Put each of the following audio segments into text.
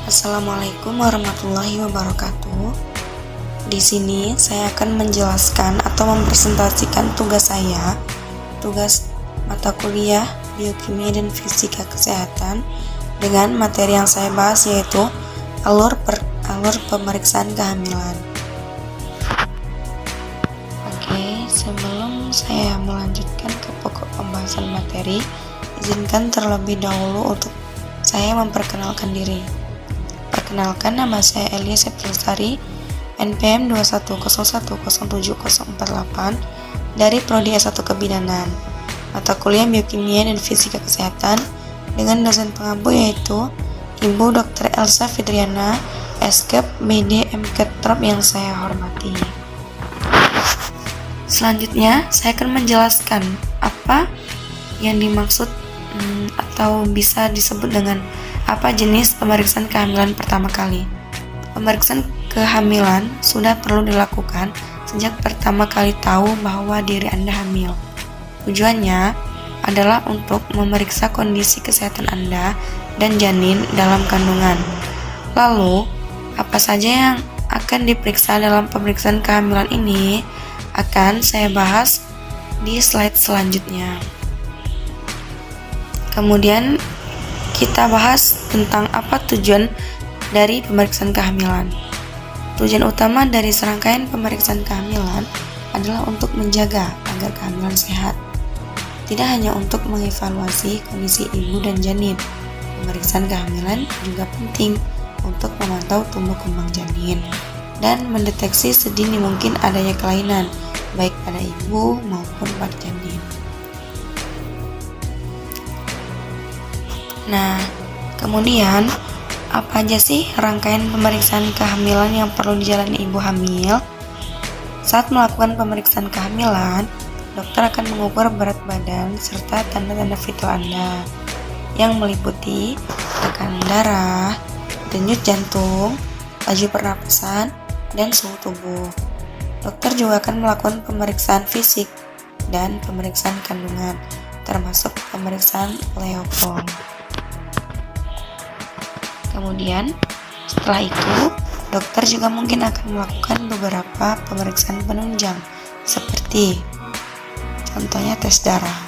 Assalamualaikum warahmatullahi wabarakatuh. Di sini saya akan menjelaskan atau mempresentasikan tugas mata kuliah Biokimia dan Fisika Kesehatan dengan materi yang saya bahas, yaitu alur pemeriksaan kehamilan. Oke, sebelum saya melanjutkan ke pokok pembahasan materi, izinkan terlebih dahulu untuk saya memperkenalkan diri. Perkenalkan, nama saya Elia Septilusari, NPM 210107048 dari Prodi S1 Kebidanan, mata kuliah Biokimia dan Fisika Kesehatan dengan dosen pengampu yaitu Ibu Dr. Elsa Fidriana, Eskep BD MKetrop yang saya hormati. Selanjutnya, saya akan menjelaskan apa yang dimaksud atau bisa disebut dengan apa jenis pemeriksaan kehamilan pertama kali. Pemeriksaan kehamilan sudah perlu dilakukan sejak pertama kali tahu bahwa diri Anda hamil. Tujuannya adalah untuk memeriksa kondisi kesehatan Anda dan janin dalam kandungan. Lalu, apa saja yang akan diperiksa dalam pemeriksaan kehamilan ini akan saya bahas di slide selanjutnya. Kemudian kita bahas tentang apa tujuan dari pemeriksaan kehamilan. Tujuan utama dari serangkaian pemeriksaan kehamilan adalah untuk menjaga agar kehamilan sehat. Tidak hanya untuk mengevaluasi kondisi ibu dan janin, pemeriksaan kehamilan juga penting untuk memantau tumbuh kembang janin dan mendeteksi sedini mungkin adanya kelainan baik pada ibu maupun pada janin. Nah, kemudian apa aja sih rangkaian pemeriksaan kehamilan yang perlu dijalani ibu hamil? Saat melakukan pemeriksaan kehamilan, dokter akan mengukur berat badan serta tanda-tanda vital Anda yang meliputi tekanan darah, denyut jantung, laju pernapasan, dan suhu tubuh. Dokter juga akan melakukan pemeriksaan fisik dan pemeriksaan kandungan, termasuk pemeriksaan Leopold. Kemudian, setelah itu, dokter juga mungkin akan melakukan beberapa pemeriksaan penunjang, seperti contohnya tes darah.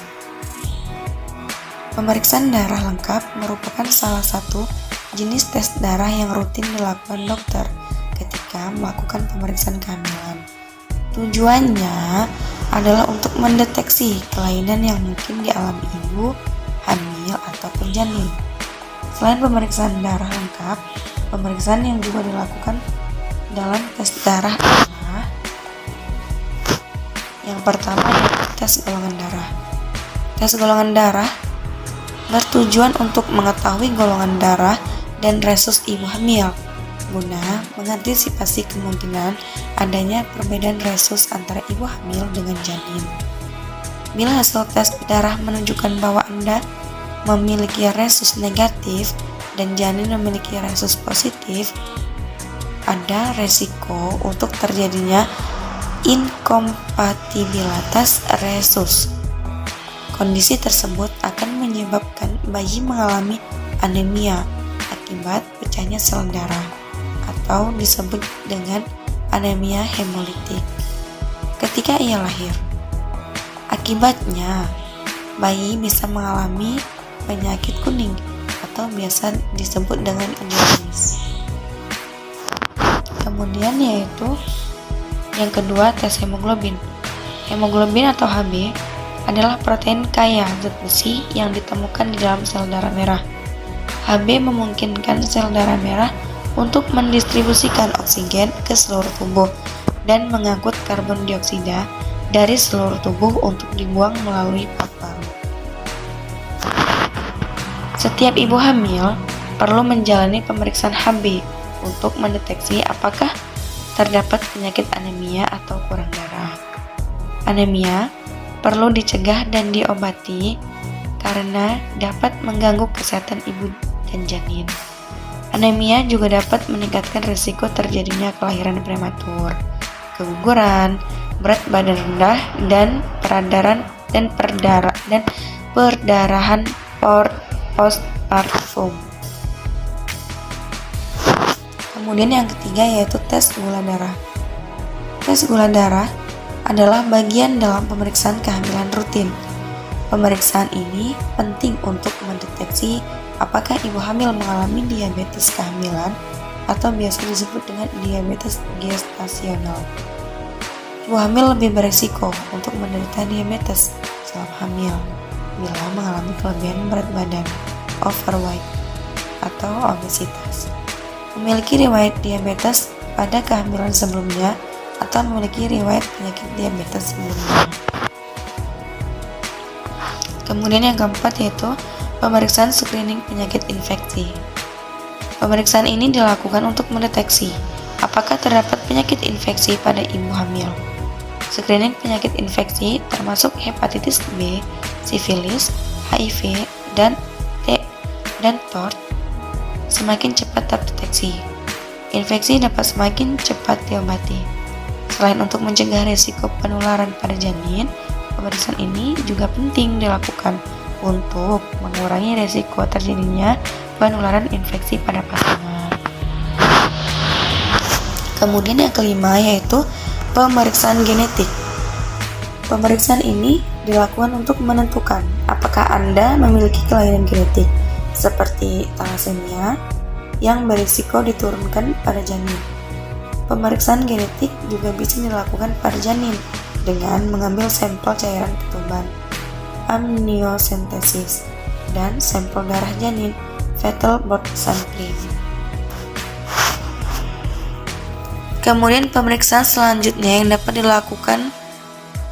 Pemeriksaan darah lengkap merupakan salah satu jenis tes darah yang rutin dilakukan dokter ketika melakukan pemeriksaan kehamilan. Tujuannya adalah untuk mendeteksi kelainan yang mungkin dialami ibu hamil ataupun janin. Selain pemeriksaan darah lengkap, pemeriksaan yang juga dilakukan dalam tes darah adalah yang pertama yaitu tes golongan darah. Tes golongan darah bertujuan untuk mengetahui golongan darah dan resus ibu hamil guna mengantisipasi kemungkinan adanya perbedaan resus antara ibu hamil dengan janin. Bila hasil tes darah menunjukkan bahwa Anda memiliki resus negatif dan janin memiliki resus positif, ada resiko untuk terjadinya inkompatibilitas resus. Kondisi tersebut akan menyebabkan bayi mengalami anemia akibat pecahnya sel darah atau disebut dengan anemia hemolitik ketika ia lahir. Akibatnya, bayi bisa mengalami penyakit kuning atau biasa disebut dengan jaundice. Kemudian yaitu yang kedua, tes hemoglobin. Hemoglobin atau Hb adalah protein kaya zat besi yang ditemukan di dalam sel darah merah. Hb memungkinkan sel darah merah untuk mendistribusikan oksigen ke seluruh tubuh dan mengangkut karbon dioksida dari seluruh tubuh untuk dibuang melalui paru-paru. Setiap ibu hamil perlu menjalani pemeriksaan Hb untuk mendeteksi apakah terdapat penyakit anemia atau kurang darah. Anemia perlu dicegah dan diobati karena dapat mengganggu kesehatan ibu dan janin. Anemia juga dapat meningkatkan risiko terjadinya kelahiran prematur, keguguran, berat badan rendah, dan perdarahan postpartum. Kemudian yang ketiga yaitu tes gula darah. Tes gula darah adalah bagian dalam pemeriksaan kehamilan rutin. Pemeriksaan ini penting untuk mendeteksi apakah ibu hamil mengalami diabetes kehamilan atau biasa disebut dengan diabetes gestasional. Ibu hamil lebih beresiko untuk menderita diabetes selama hamil bila mengalami kelebihan berat badan, overweight, atau obesitas, memiliki riwayat diabetes pada kehamilan sebelumnya, atau memiliki riwayat penyakit diabetes sebelumnya. Kemudian yang keempat yaitu pemeriksaan screening penyakit infeksi. Pemeriksaan ini dilakukan untuk mendeteksi apakah terdapat penyakit infeksi pada ibu hamil. Screening penyakit infeksi termasuk hepatitis B, sifilis, HIV, dan TORCH semakin cepat terdeteksi. Infeksi dapat semakin cepat diobati. Selain untuk mencegah risiko penularan pada janin, pemeriksaan ini juga penting dilakukan untuk mengurangi risiko terjadinya penularan infeksi pada pasangan. Kemudian yang kelima yaitu pemeriksaan genetik. Pemeriksaan ini dilakukan untuk menentukan apakah Anda memiliki kelainan genetik seperti thalassemia yang berisiko diturunkan pada janin. Pemeriksaan genetik juga bisa dilakukan pada janin dengan mengambil sampel cairan ketuban, amniocentesis, dan sampel darah janin, fetal blood sampling. Kemudian pemeriksaan selanjutnya yang dapat dilakukan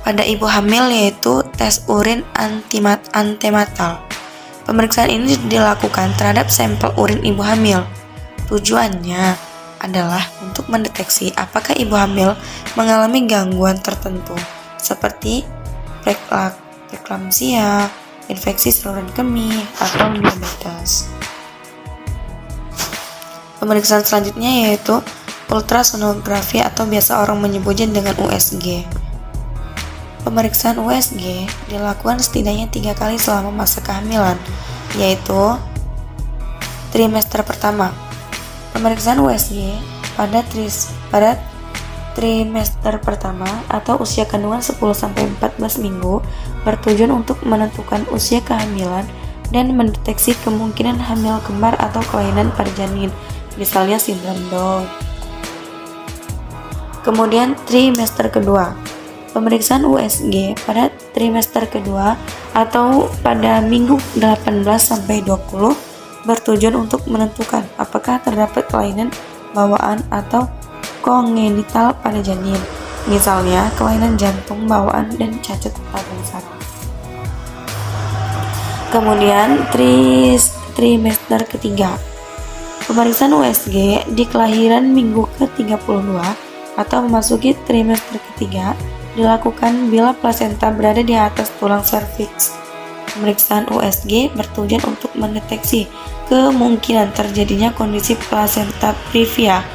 pada ibu hamil yaitu tes urin antenatal. Pemeriksaan ini dilakukan terhadap sampel urin ibu hamil. Tujuannya adalah untuk mendeteksi apakah ibu hamil mengalami gangguan tertentu seperti preeklamsia, infeksi saluran kemih, atau diabetes. Pemeriksaan selanjutnya yaitu ultrasonografi atau biasa orang menyebutnya dengan USG. Pemeriksaan USG dilakukan setidaknya 3 kali selama masa kehamilan, yaitu trimester pertama. Pemeriksaan USG pada trimester pertama atau usia kandungan 10-14 minggu bertujuan untuk menentukan usia kehamilan dan mendeteksi kemungkinan hamil kembar atau kelainan pada janin, misalnya sindrom Down. Kemudian trimester kedua. Pemeriksaan USG pada trimester kedua atau pada minggu 18-20 bertujuan untuk menentukan apakah terdapat kelainan bawaan atau kongenital pada janin, misalnya kelainan jantung bawaan dan cacat tabung saraf. Kemudian trimester ketiga. Pemeriksaan USG di kelahiran minggu ke-32 atau memasuki trimester ketiga dilakukan bila plasenta berada di atas tulang serviks. Pemeriksaan USG bertujuan untuk mendeteksi kemungkinan terjadinya kondisi placenta previa.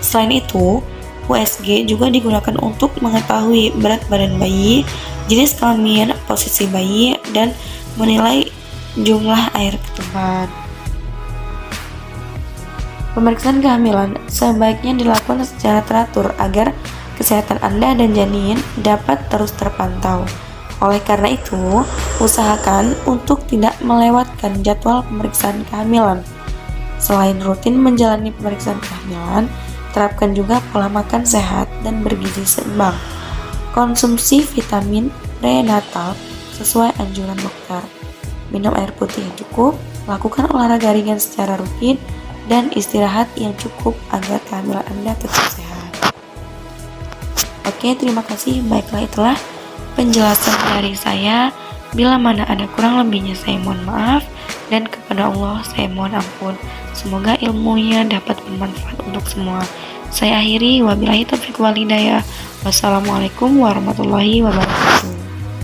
Selain itu, USG juga digunakan untuk mengetahui berat badan bayi, jenis kelamin, posisi bayi, dan menilai jumlah air ketuban. Pemeriksaan kehamilan sebaiknya dilakukan secara teratur agar kesehatan Anda dan janin dapat terus terpantau. Oleh karena itu, usahakan untuk tidak melewatkan jadwal pemeriksaan kehamilan. Selain rutin menjalani pemeriksaan kehamilan, terapkan juga pola makan sehat dan bergizi seimbang. Konsumsi vitamin prenatal sesuai anjuran dokter. Minum air putih yang cukup, lakukan olahraga ringan secara rutin, dan istirahat yang cukup agar kehamilan Anda tetap sehat. Oke, terima kasih. Baiklah, itulah penjelasan dari saya. Bila mana ada kurang lebihnya saya mohon maaf, dan kepada Allah saya mohon ampun. Semoga ilmunya dapat bermanfaat untuk semua. Saya akhiri, wabillahi taufiq wal hidayah. Wassalamualaikum warahmatullahi wabarakatuh.